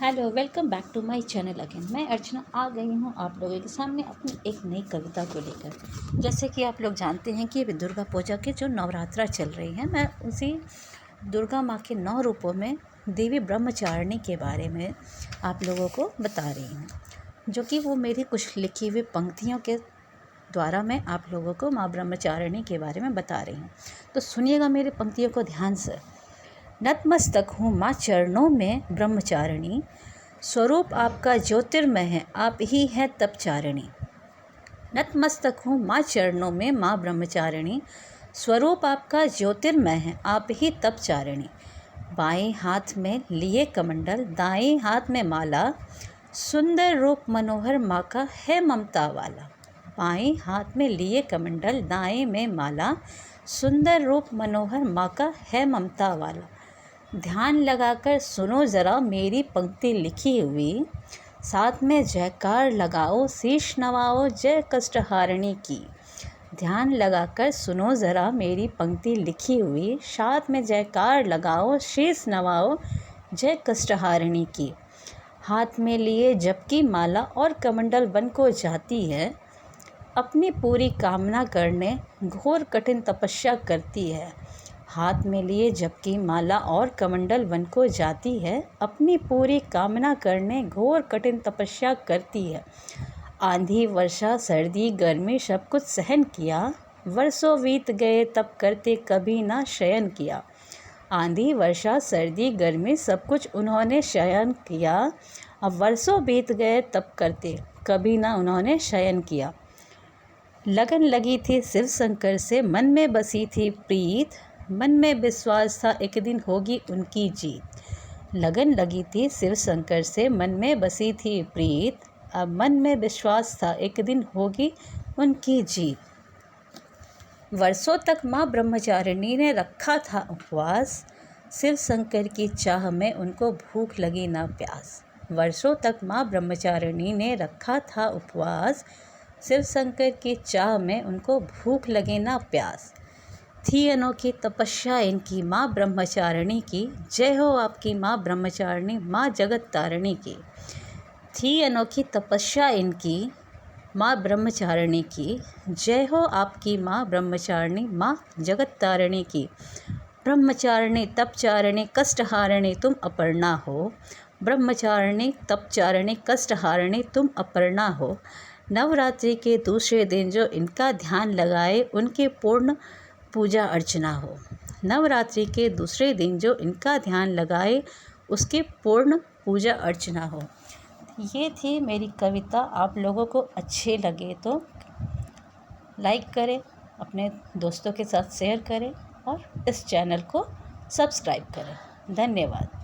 Hello, welcome back to my channel again. मैं अर्चना आ गई हूँ आप लोगों के सामने अपनी एक नई कविता को लेकर। जैसे कि आप लोग जानते हैं कि अभी दुर्गा पूजा के जो नवरात्रा चल रही है, मैं उसी दुर्गा माँ के 9 रूपों में देवी ब्रह्मचारिणी के बारे में आप लोगों को बता रही हूँ, जो कि वो मेरी कुछ लिखी हुई पंक्तियों के द्वारा मैं आप लोगों को माँ ब्रह्मचारिणी के बारे में बता रही हूँ। तो सुनिएगा मेरी पंक्तियों को ध्यान से। नतमस्तक हूँ माँ चरणों में ब्रह्मचारिणी, स्वरूप आपका ज्योतिर्मय है, आप ही हैं तपचारिणी। नतमस्तक हूँ माँ चरणों में माँ ब्रह्मचारिणी, स्वरूप आपका ज्योतिर्मय है, आप ही तपचारिणी। बाएं हाथ में लिए कमंडल, दाएं हाथ में माला, सुंदर रूप मनोहर माँ का है ममता वाला। बाएं हाथ में लिए कमंडल, दाएं में माला, सुंदर रूप मनोहर माँ का है ममता वाला। ध्यान लगाकर सुनो ज़रा मेरी पंक्ति लिखी हुई, साथ में जयकार लगाओ शीश नवाओ जय कष्टहारिणी की। ध्यान लगाकर सुनो ज़रा मेरी पंक्ति लिखी हुई, साथ में जयकार लगाओ शीश नवाओ जय कष्टहारिणी की। हाथ में लिए जबकि माला और कमंडल बन को जाती है, अपनी पूरी कामना करने घोर कठिन तपस्या करती है। हाथ में लिए जबकि माला और कमंडल बन को जाती है, अपनी पूरी कामना करने घोर कठिन तपस्या करती है। आंधी वर्षा सर्दी गर्मी सब कुछ सहन किया, वर्षों बीत गए तब करते कभी ना शयन किया। आंधी वर्षा सर्दी गर्मी सब कुछ उन्होंने शयन किया, अब वर्षों बीत गए तब करते कभी ना उन्होंने शयन किया। लगन लगी थी शिव शंकर से, मन में बसी थी प्रीत, मन में विश्वास था एक दिन होगी उनकी जीत। लगन लगी थी शिव शंकर से, मन में बसी थी प्रीत, अब मन में विश्वास था एक दिन होगी उनकी जीत। वर्षों तक माँ ब्रह्मचारिणी ने रखा था उपवास, शिव शंकर की चाह में उनको भूख लगी ना प्यास। वर्षों तक माँ ब्रह्मचारिणी ने रखा था उपवास, शिव शंकर की चाह में उनको भूख लगे ना प्यास। थी अनोखी तपस्या इनकी माँ ब्रह्मचारिणी की, जय हो आपकी माँ ब्रह्मचारिणी माँ जगत तारिणी की। थी अनोखी तपस्या इनकी माँ ब्रह्मचारिणी की, जय हो आपकी माँ ब्रह्मचारिणी माँ जगत तारिणी की। ब्रह्मचारिणी तपचारिणी कष्टहारिणी तुम अपर्णा हो, ब्रह्मचारिणी तपचारिणी कष्टहारिणी तुम अपर्णा हो। नवरात्रि के दूसरे दिन जो इनका ध्यान लगाए उनकी पूर्ण पूजा अर्चना हो। नवरात्रि के दूसरे दिन जो इनका ध्यान लगाए उसकी पूर्ण पूजा अर्चना हो। ये थी मेरी कविता। आप लोगों को अच्छे लगे तो लाइक करें, अपने दोस्तों के साथ शेयर करें और इस चैनल को सब्सक्राइब करें। धन्यवाद।